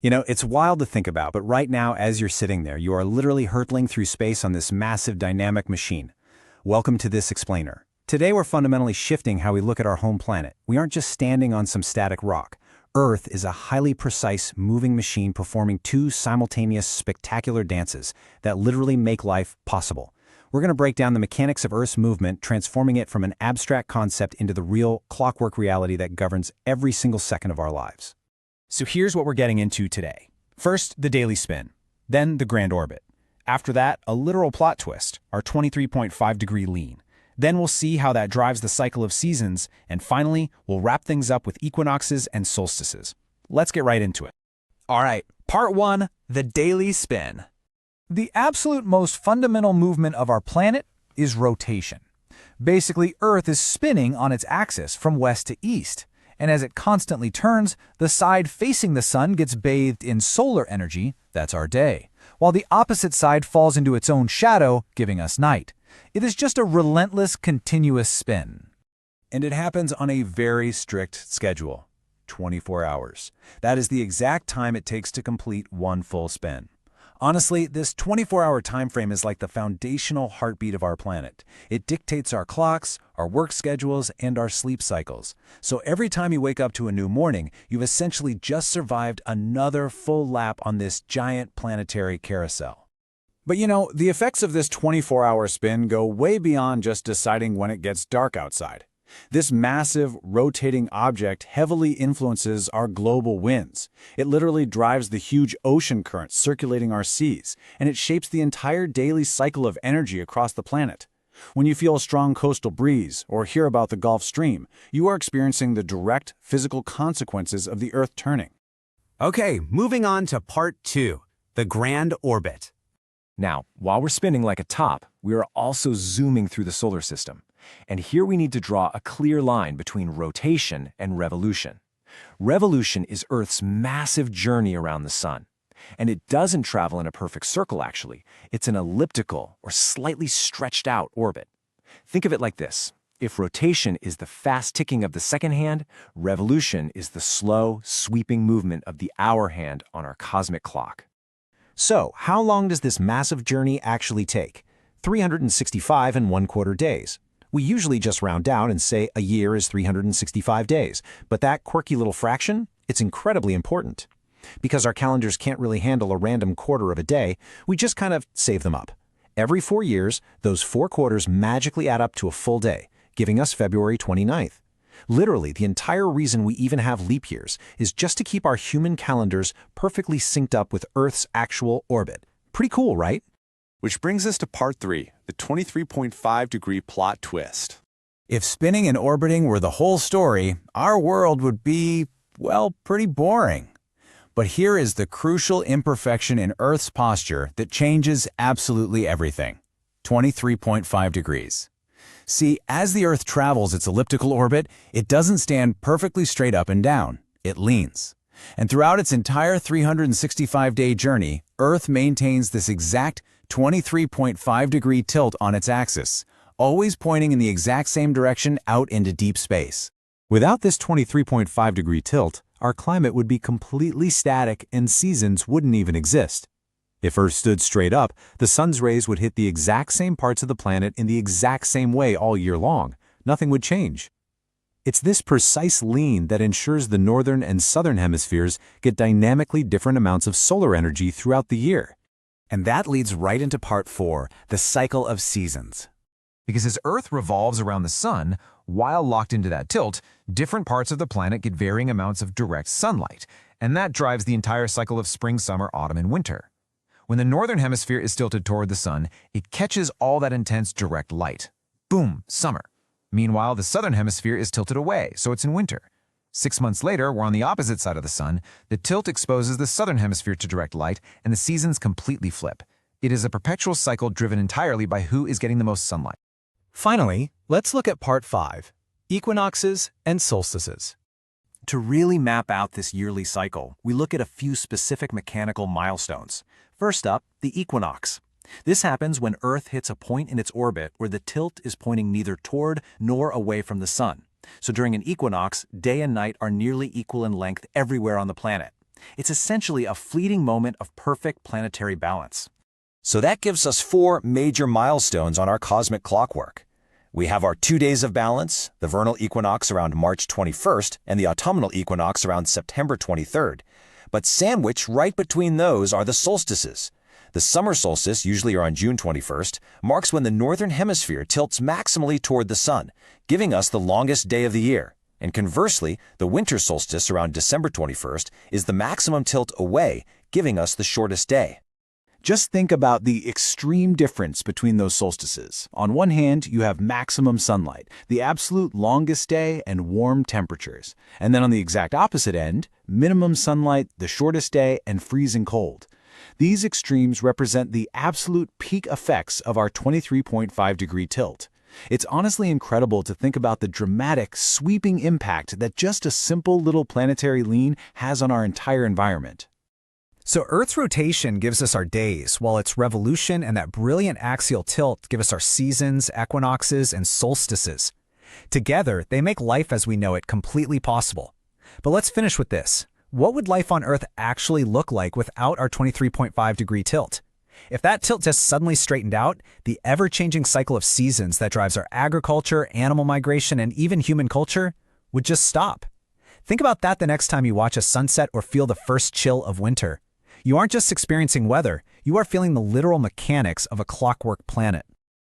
It's wild to think about, but right now, as you're sitting there, you are literally hurtling through space on this massive dynamic machine. Welcome to this explainer. Today, we're fundamentally shifting how we look at our home planet. We aren't just standing on some static rock. Earth is a highly precise, moving machine performing two simultaneous spectacular dances that literally make life possible. We're going to break down the mechanics of Earth's movement, transforming it from an abstract concept into the real, clockwork reality that governs every single second of our lives. So here's what we're getting into today. First, the daily spin, then the grand orbit. After that, a literal plot twist, our 23.5-degree lean. Then we'll see how that drives the cycle of seasons, and finally, we'll wrap things up with equinoxes and solstices. Let's get right into it. All right, part one, the daily spin. The absolute most fundamental movement of our planet is rotation. Basically, Earth is spinning on its axis from west to east, and as it constantly turns, the side facing the sun gets bathed in solar energy, that's our day, while the opposite side falls into its own shadow, giving us night. It is just a relentless, continuous spin. And it happens on a very strict schedule, 24 hours. That is the exact time it takes to complete one full spin. Honestly, this 24-hour time frame is like the foundational heartbeat of our planet. It dictates our clocks, our work schedules, and our sleep cycles. So every time you wake up to a new morning, you've essentially just survived another full lap on this giant planetary carousel. But the effects of this 24-hour spin go way beyond just deciding when it gets dark outside. This massive, rotating object heavily influences our global winds. It literally drives the huge ocean currents circulating our seas, and it shapes the entire daily cycle of energy across the planet. When you feel a strong coastal breeze or hear about the Gulf Stream, you are experiencing the direct physical consequences of the Earth turning. Okay, moving on to part two, the grand orbit. Now, while we're spinning like a top, we are also zooming through the solar system. And here we need to draw a clear line between rotation and revolution. Revolution is Earth's massive journey around the sun. And it doesn't travel in a perfect circle, actually. It's an elliptical or slightly stretched out orbit. Think of it like this. If rotation is the fast ticking of the second hand, revolution is the slow, sweeping movement of the hour hand on our cosmic clock. So, how long does this massive journey actually take? 365 and 1/4 days. We usually just round down and say a year is 365 days, but that quirky little fraction, it's incredibly important. Because our calendars can't really handle a random quarter of a day, we just kind of save them up. Every 4 years, those 4 quarters magically add up to a full day, giving us February 29th. Literally, the entire reason we even have leap years is just to keep our human calendars perfectly synced up with Earth's actual orbit. Pretty cool, right? Which brings us to part three, the 23.5-degree plot twist. If spinning and orbiting were the whole story, our world would be, well, pretty boring. But here is the crucial imperfection in Earth's posture that changes absolutely everything. 23.5 degrees. See, as the Earth travels its elliptical orbit, it doesn't stand perfectly straight up and down. It leans. And throughout its entire 365-day journey, Earth maintains this exact 23.5-degree tilt on its axis, always pointing in the exact same direction out into deep space. Without this 23.5-degree tilt, our climate would be completely static and seasons wouldn't even exist. If Earth stood straight up, the sun's rays would hit the exact same parts of the planet in the exact same way all year long. Nothing would change. It's this precise lean that ensures the Northern and Southern Hemispheres get dynamically different amounts of solar energy throughout the year. And that leads right into part four, the cycle of seasons. Because as Earth revolves around the sun, while locked into that tilt, different parts of the planet get varying amounts of direct sunlight, and that drives the entire cycle of spring, summer, autumn, and winter. When the Northern Hemisphere is tilted toward the sun, it catches all that intense direct light. Boom, summer. Meanwhile, the Southern Hemisphere is tilted away, so it's in winter. 6 months later, we're on the opposite side of the sun. The tilt exposes the Southern Hemisphere to direct light, and the seasons completely flip. It is a perpetual cycle driven entirely by who is getting the most sunlight. Finally, let's look at part five, equinoxes and solstices. To really map out this yearly cycle, we look at a few specific mechanical milestones. First up, the equinox. This happens when Earth hits a point in its orbit where the tilt is pointing neither toward nor away from the sun. So during an equinox, day and night are nearly equal in length everywhere on the planet. It's essentially a fleeting moment of perfect planetary balance. So that gives us 4 major milestones on our cosmic clockwork. We have our 2 days of balance, the vernal equinox around March 21st and the autumnal equinox around September 23rd. But sandwiched right between those are the solstices. The summer solstice, usually around June 21st, marks when the Northern Hemisphere tilts maximally toward the sun, giving us the longest day of the year. And conversely, the winter solstice around December 21st is the maximum tilt away, giving us the shortest day. Just think about the extreme difference between those solstices. On one hand, you have maximum sunlight, the absolute longest day, and warm temperatures. And then on the exact opposite end, minimum sunlight, the shortest day, and freezing cold. These extremes represent the absolute peak effects of our 23.5-degree tilt. It's honestly incredible to think about the dramatic, sweeping impact that just a simple little planetary lean has on our entire environment. So Earth's rotation gives us our days, while its revolution and that brilliant axial tilt give us our seasons, equinoxes, and solstices. Together, they make life as we know it completely possible. But let's finish with this. What would life on Earth actually look like without our 23.5-degree tilt? If that tilt just suddenly straightened out, the ever-changing cycle of seasons that drives our agriculture, animal migration, and even human culture would just stop. Think about that the next time you watch a sunset or feel the first chill of winter. You aren't just experiencing weather, you are feeling the literal mechanics of a clockwork planet.